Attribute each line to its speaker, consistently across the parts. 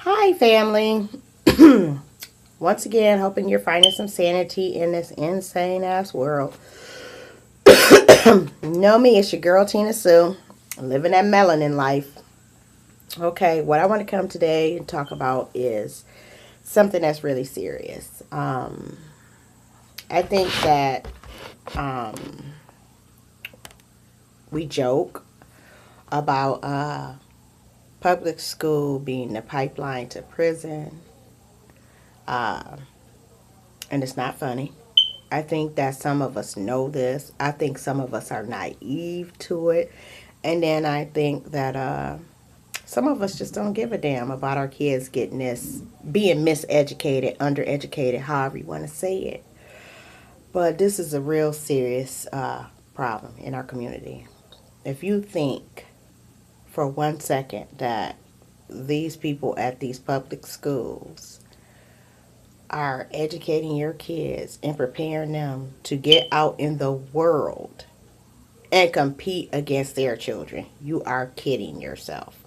Speaker 1: Hi, family. Once again, hoping you're finding some sanity in this insane ass world. Know me, it's your girl Tina Sue, living that melanin life. Okay, what I want to come today and talk about is something that's really serious. I think that we joke about public school being the pipeline to prison, and it's not funny. I think that some of us know this. I think some of us are naive to it. And then I think that some of us just don't give a damn about our kids getting this, being miseducated, undereducated, however you want to say it. But this is a real serious problem in our community. If you think for 1 second that these people at these public schools are educating your kids and preparing them to get out in the world and compete against their children, you are kidding yourself.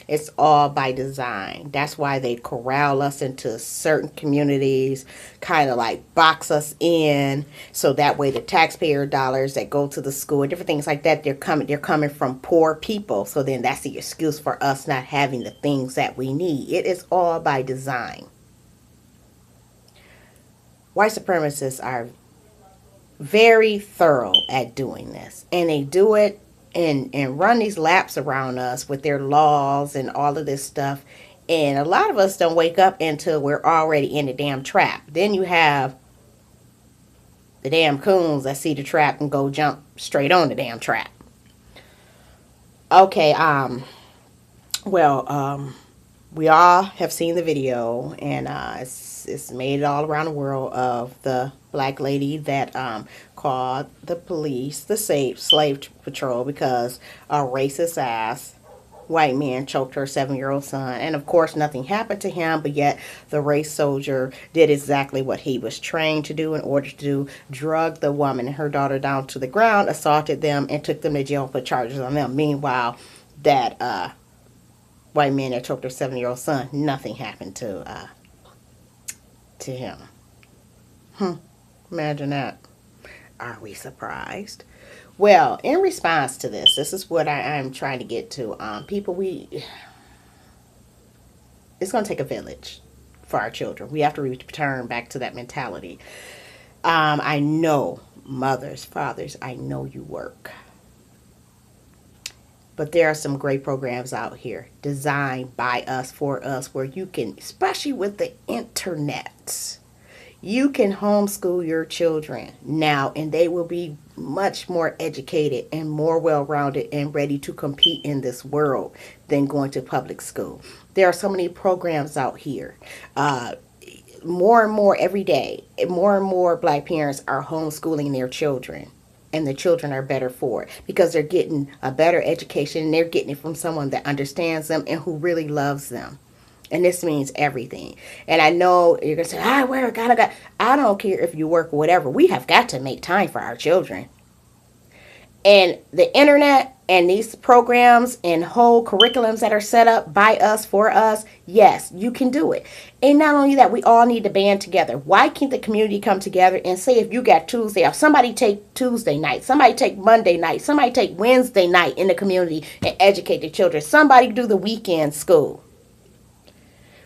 Speaker 1: It's all by design. That's why they corral us into certain communities, kind of like box us in, so that way the taxpayer dollars that go to the school and different things like that, they're coming from poor people. So then that's the excuse for us not having the things that we need. It is all by design. White supremacists are very thorough at doing this, and they do it and run these laps around us with their laws and all of this stuff. And a lot of us don't wake up until we're already in the damn trap. Then you have the damn coons that see the trap and go jump straight on the damn trap. Okay, well, we all have seen the video, and it's made it all around the world, of the black lady that called the police, the slave patrol, because a racist ass white man choked her 7-year-old son. And of course, nothing happened to him, but yet the race soldier did exactly what he was trained to do in order to drug the woman and her daughter down to the ground, assaulted them, and took them to jail, put charges on them. Meanwhile, that white man that choked her 7-year-old son, nothing happened to him. Imagine that. Are we surprised? Well, in response to this is what I'm trying to get to. People, it's going to take a village for our children. We have to return back to that mentality. I know, mothers, fathers, I know you work. But there are some great programs out here designed by us, for us, where you can, especially with the internet, you can homeschool your children now, and they will be much more educated and more well-rounded and ready to compete in this world than going to public school. There are so many programs out here. More and more every day, more and more black parents are homeschooling their children. And the children are better for it because they're getting a better education, and they're getting it from someone that understands them and who really loves them. And this means everything. And I know you're going to say, I work, I don't care if you work or whatever. We have got to make time for our children. And the internet and these programs and whole curriculums that are set up by us, for us, yes, you can do it. And not only that, we all need to band together. Why can't the community come together and say, if you got Tuesday off, somebody take Tuesday night, somebody take Monday night, somebody take Wednesday night in the community and educate the children. Somebody do the weekend school.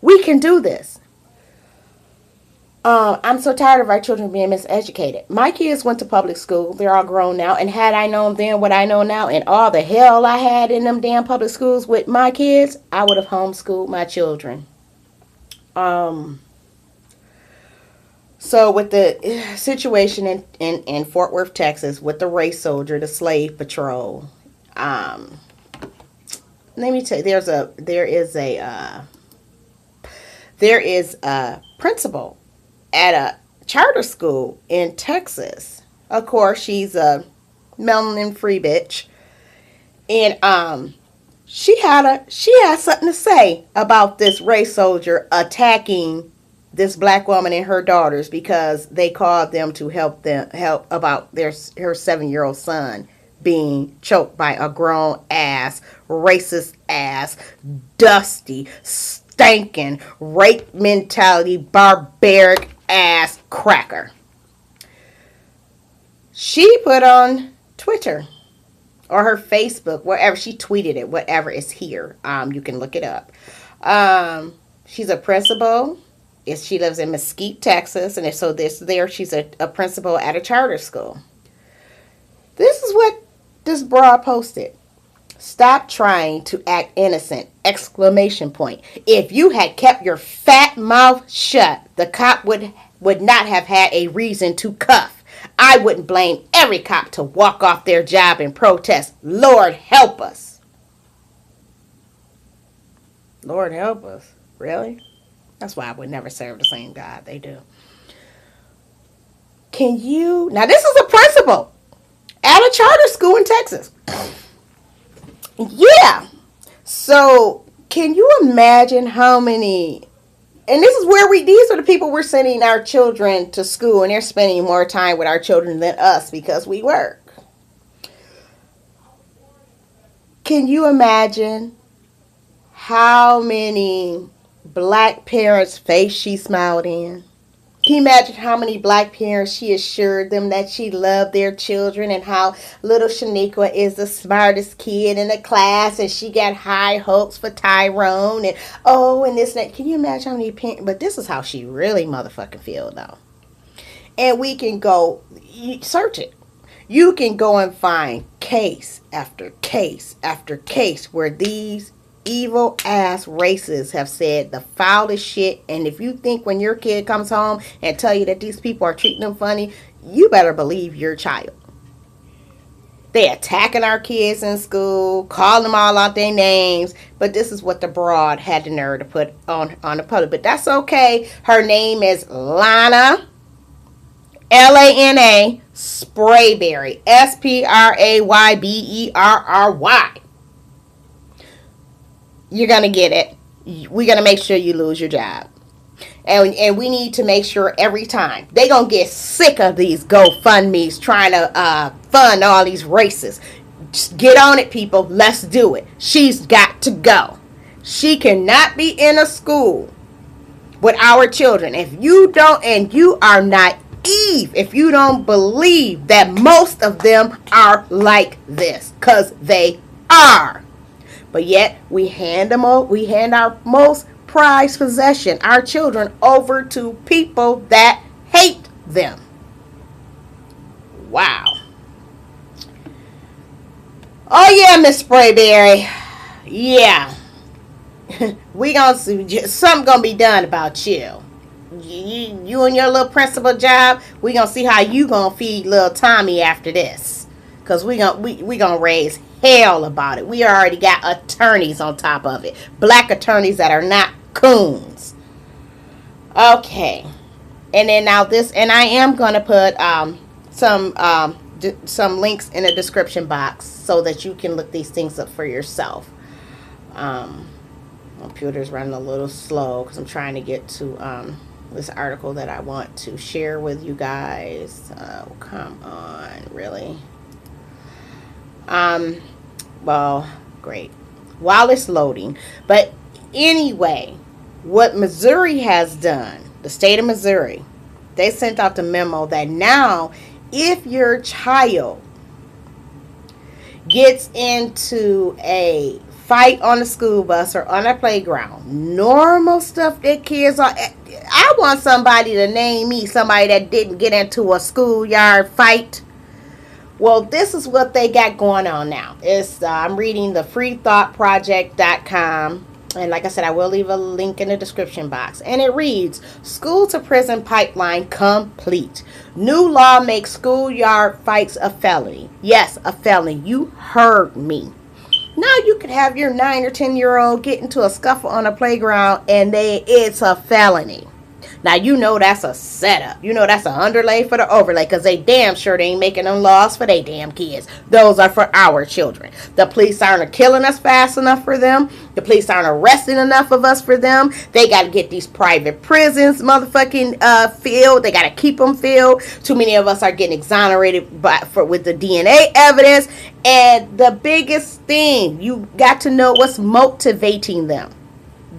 Speaker 1: We can do this. I'm so tired of our children being miseducated. My kids went to public school. They're all grown now. And had I known then what I know now and all the hell I had in them damn public schools with my kids, I would have homeschooled my children. So with the situation in Fort Worth, Texas, with the race soldier, the slave patrol, let me tell you, there is a principal at a charter school in Texas. Of course, she's a melanin free bitch, and she had something to say about this race soldier attacking this black woman and her daughters because they called them to help about her 7-year-old son being choked by a grown ass, racist ass, dusty, stinking rape mentality, barbaric ass cracker. She put on Twitter or her Facebook, wherever she tweeted it, whatever is here. You can look it up. She's a principal. She lives in Mesquite, Texas, and so she's a principal at a charter school. This is what this broad posted. Stop trying to act innocent! Exclamation point. If you had kept your fat mouth shut, the cop would not have had a reason to cuff. I wouldn't blame every cop to walk off their job and protest. Lord help us. Lord help us. Really? That's why I would never serve the same God they do. Now this is a principal at a charter school in Texas. Yeah. So can you imagine how many, and this is where these are the people we're sending our children to school, and they're spending more time with our children than us because we work. Can you imagine how many black parents' face she smiled in? Can you imagine how many black parents she assured them that she loved their children, and how little Shaniqua is the smartest kid in the class and she got high hopes for Tyrone and this and that. Can you imagine how many parents? But this is how she really motherfucking feel though. And we can go search it. You can go and find case after case after case where these evil ass racists have said the foulest shit. And if you think when your kid comes home and tell you that these people are treating them funny, you better believe your child. They attacking our kids in school, calling them all out their names. But this is what the broad had the nerve to put on the public. But that's okay. Her name is Lana, Lana Sprayberry, Sprayberry. You're going to get it. We're going to make sure you lose your job. And we need to make sure every time. They're going to get sick of these GoFundMes trying to fund all these races. Just get on it, people. Let's do it. She's got to go. She cannot be in a school with our children. If you don't, and you are naive, if you don't believe that most of them are like this. Because they are. But yet we hand our most prized possession, our children, over to people that hate them. Wow. Oh yeah, Miss Sprayberry. Yeah. We gonna see something gonna be done about you. You and your little principal job. We gonna see how you gonna feed little Tommy after this. Cause we gonna raise hell about it. We already got attorneys on top of it. Black attorneys that are not coons. Okay. And then now and I am going to put some links in the description box so that you can look these things up for yourself. Computer's running a little slow because I'm trying to get to this article that I want to share with you guys. Oh, come on, really? Well, great. While it's loading. But anyway, what Missouri has done, the state of Missouri, they sent out the memo that now if your child gets into a fight on the school bus or on a playground, normal stuff that kids are, I want somebody to name me somebody that didn't get into a schoolyard fight. Well, this is what they got going on now. I'm reading the freethoughtproject.com. And like I said, I will leave a link in the description box. And it reads, school to prison pipeline complete. New law makes schoolyard fights a felony. Yes, a felony. You heard me. Now you could have your 9 or 10-year-old get into a scuffle on a playground and it's a felony. Now, you know that's a setup. You know that's an underlay for the overlay, because they damn sure they ain't making them laws for they damn kids. Those are for our children. The police aren't killing us fast enough for them. The police aren't arresting enough of us for them. They got to get these private prisons motherfucking filled. They got to keep them filled. Too many of us are getting exonerated with the DNA evidence. And the biggest thing, you got to know what's motivating them.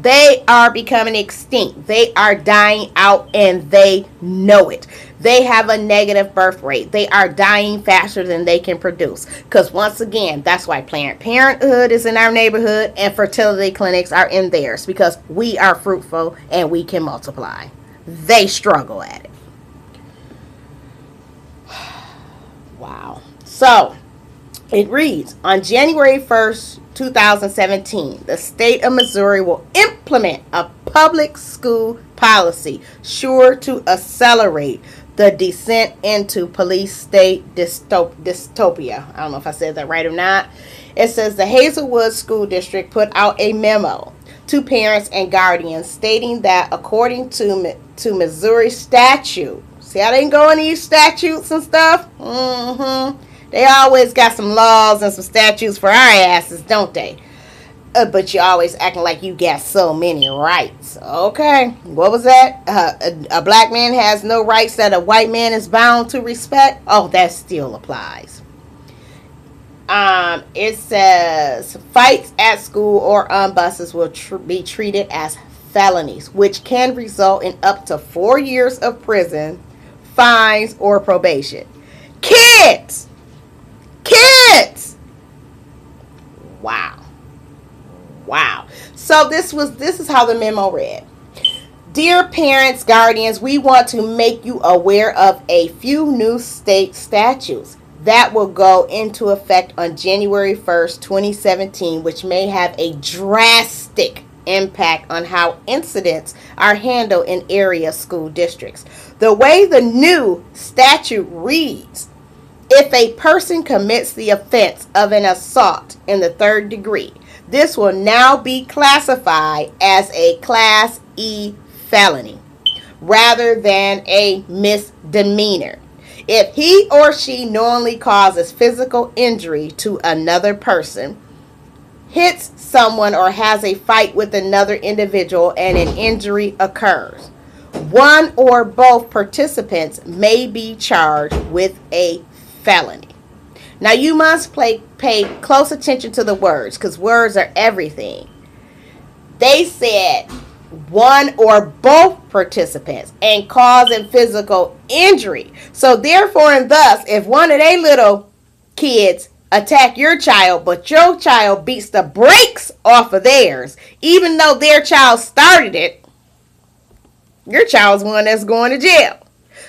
Speaker 1: They are becoming extinct. They are dying out and they know it. They have a negative birth rate. They are dying faster than they can produce. Because once again, that's why Planned Parenthood is in our neighborhood and fertility clinics are in theirs. Because we are fruitful and we can multiply. They struggle at it. Wow. So, it reads, on January 1st, 2017, the state of Missouri will implement a public school policy sure to accelerate the descent into police state dystopia. I don't know if I said that right or not. It says the Hazelwood School District put out a memo to parents and guardians stating that according to Missouri statute, see how they can go in these statutes and stuff? They always got some laws and some statutes for our asses, don't they? But you always acting like you got so many rights. Okay, what was that? A black man has no rights that a white man is bound to respect? Oh, that still applies. It says fights at school or on buses will be treated as felonies, which can result in up to 4 years of prison, fines, or probation. Kids! Wow. So this is how the memo read. Dear parents, guardians, we want to make you aware of a few new state statutes that will go into effect on January 1st, 2017, which may have a drastic impact on how incidents are handled in area school districts. The way the new statute reads, if a person commits the offense of an assault in the 3rd degree, this will now be classified as a Class E felony rather than a misdemeanor. If he or she knowingly causes physical injury to another person, hits someone, or has a fight with another individual and an injury occurs, one or both participants may be charged with a felony. Now you must pay close attention to the words, because words are everything. They said one or both participants and causing physical injury. So therefore and thus, if one of they little kids attack your child, but your child beats the brakes off of theirs, even though their child started it, your child's one that's going to jail.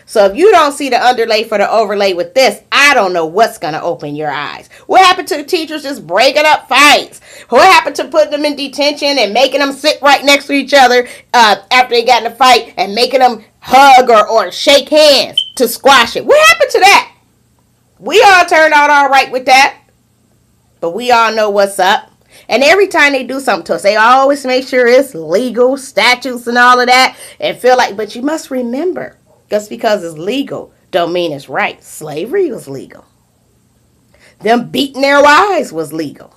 Speaker 1: So if you don't see the underlay for the overlay with this, I don't know what's going to open your eyes. What happened to the teachers just breaking up fights? What happened to putting them in detention and making them sit right next to each other after they got in a fight and making them hug or shake hands to squash it? What happened to that? We all turned out all right with that. But we all know what's up. And every time they do something to us, they always make sure it's legal, statutes and all of that. And feel like, but you must remember, just because it's legal don't mean it's right. Slavery was legal. Them beating their wives was legal.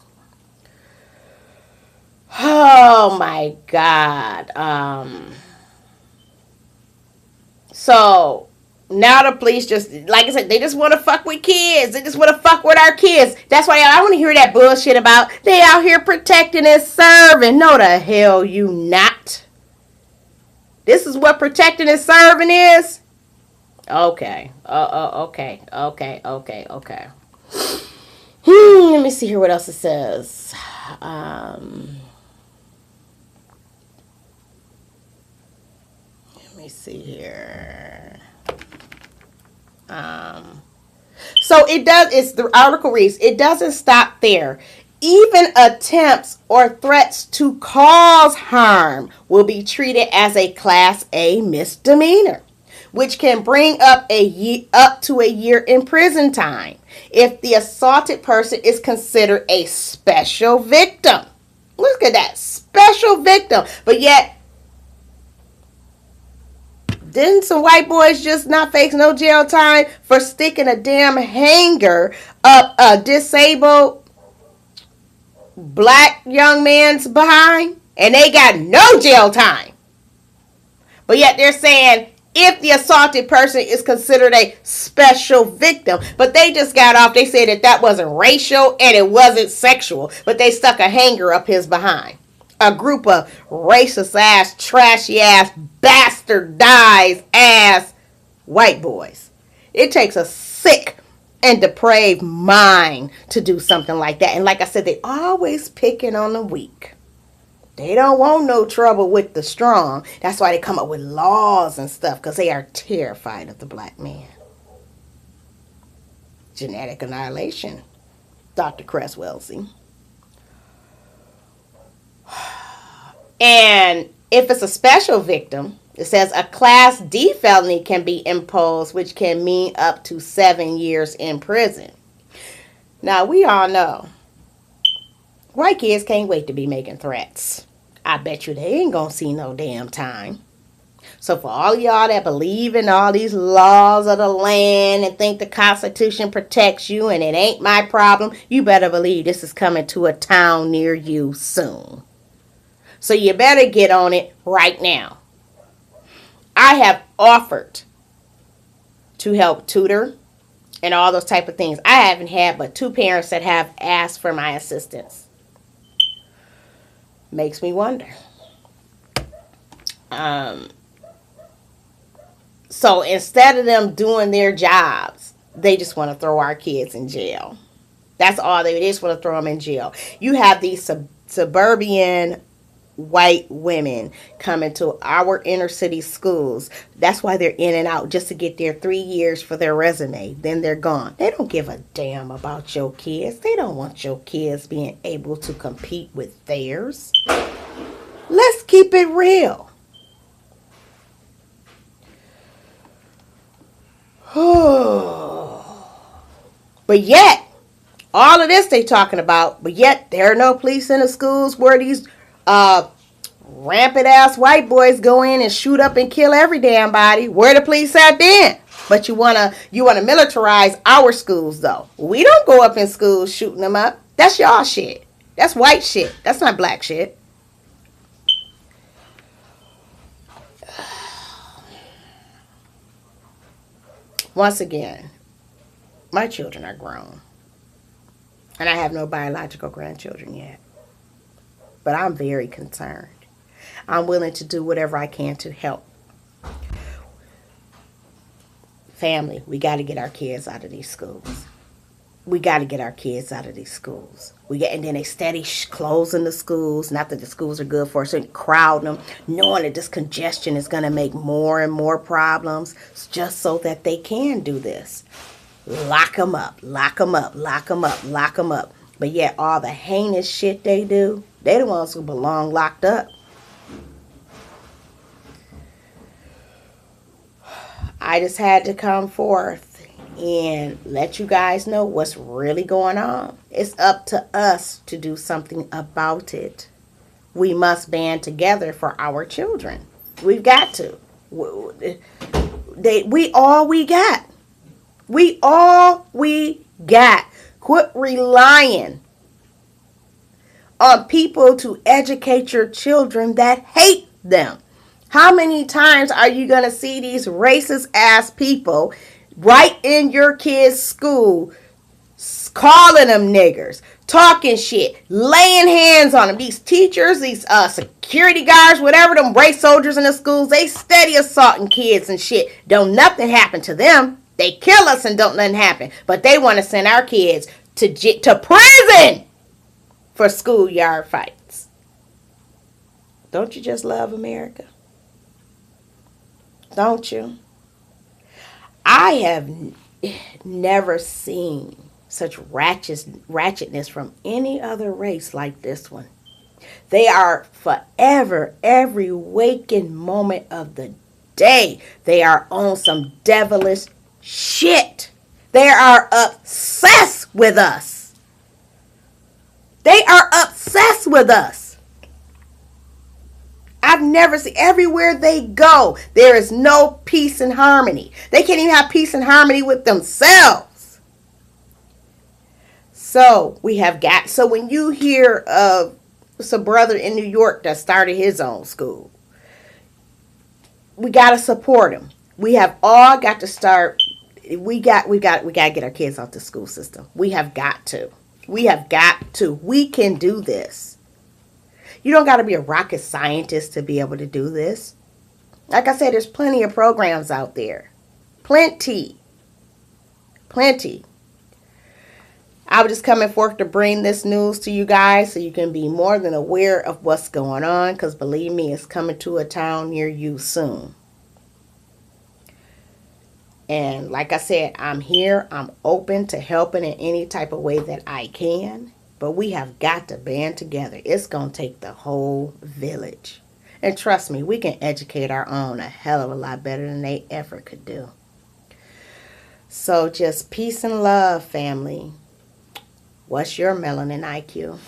Speaker 1: Oh my God. So now the police just, like I said, they just want to fuck with kids. They just want to fuck with our kids. That's why I want to hear that bullshit about they out here protecting and serving. No, the hell you not. This is what protecting and serving is? Okay. Okay. Let me see here what else it says. Let me see here. So it does, it's the article reads, it doesn't stop there. Even attempts or threats to cause harm will be treated as a Class A misdemeanor, which can bring up to a year in prison time if the assaulted person is considered a special victim. Look at that, special victim. But yet, didn't some white boys just not face no jail time for sticking a damn hanger up a disabled black young man's behind? And they got no jail time. But yet they're saying if the assaulted person is considered a special victim. But they just got off. They said that wasn't racial and it wasn't sexual. But they stuck a hanger up his behind. A group of racist ass, trashy ass, bastardized ass white boys. It takes a sick and depraved mind to do something like that. And like I said, they always picking on the weak. They don't want no trouble with the strong. That's why they come up with laws and stuff, because they are terrified of the black man. Genetic annihilation, Dr. Cresswellsy. And if it's a special victim, it says a Class D felony can be imposed, which can mean up to 7 years in prison. Now, we all know white kids can't wait to be making threats. I bet you they ain't gonna see no damn time. So for all y'all that believe in all these laws of the land and think the Constitution protects you and it ain't my problem, you better believe this is coming to a town near you soon. So you better get on it right now. I have offered to help tutor and all those type of things. I haven't had but 2 parents that have asked for my assistance. Makes me wonder. So instead of them doing their jobs, they just want to throw our kids in jail. That's all they just want to throw them in jail. You have these suburban white women coming to our inner city schools. That's why they're in and out, just to get their 3 years for their resume. Then they're gone. They don't give a damn about your kids. They don't want your kids being able to compete with theirs. Let's keep it real. But yet, all of this they talking about, but yet there are no police in the schools where these rampant ass white boys go in and shoot up and kill every damn body. Where the police at then? But you wanna militarize our schools though. We don't go up in schools shooting them up. That's y'all shit. That's white shit. That's not black shit. Once again, my children are grown. And I have no biological grandchildren yet. But I'm very concerned. I'm willing to do whatever I can to help. Family, we got to get our kids out of these schools. We got to get our kids out of these schools. And then they steady closing the schools. Not that the schools are good for us, and crowding them, knowing that this congestion is going to make more and more problems, just so that they can do this. Lock them up, lock them up, lock them up, lock them up. But yet all the heinous shit they do, they the ones who belong locked up. I just had to come forth and let you guys know what's really going on. It's up to us to do something about it. We must band together for our children. We've got to. We all we got. We all we got. Quit relying on people to educate your children that hate them. How many times are you going to see these racist ass people right in your kids' school calling them niggers, talking shit, laying hands on them? These teachers, these security guards, whatever, them race soldiers in the schools, they steady assaulting kids and shit. Don't nothing happen to them. They kill us and don't nothing happen. But they want to send our kids to prison for schoolyard fights. Don't you just love America? Don't you? I have never seen such ratchetness from any other race like this one. They are forever, every waking moment of the day, they are on some devilish shit. They are obsessed with us. They are obsessed with us. I've never seen, everywhere they go, there is no peace and harmony. They can't even have peace and harmony with themselves. So when you hear of some brother in New York that started his own school, we got to support him. We have all got to start. We got to get our kids out the school system. We have got to. We can do this. You don't got to be a rocket scientist to be able to do this. Like I said, there's plenty of programs out there. Plenty. Plenty. I was just coming forth to bring this news to you guys so you can be more than aware of what's going on, because believe me, it's coming to a town near you soon. And like I said, I'm here. I'm open to helping in any type of way that I can. But we have got to band together. It's going to take the whole village. And trust me, we can educate our own a hell of a lot better than they ever could do. So just peace and love, family. What's your melanin IQ?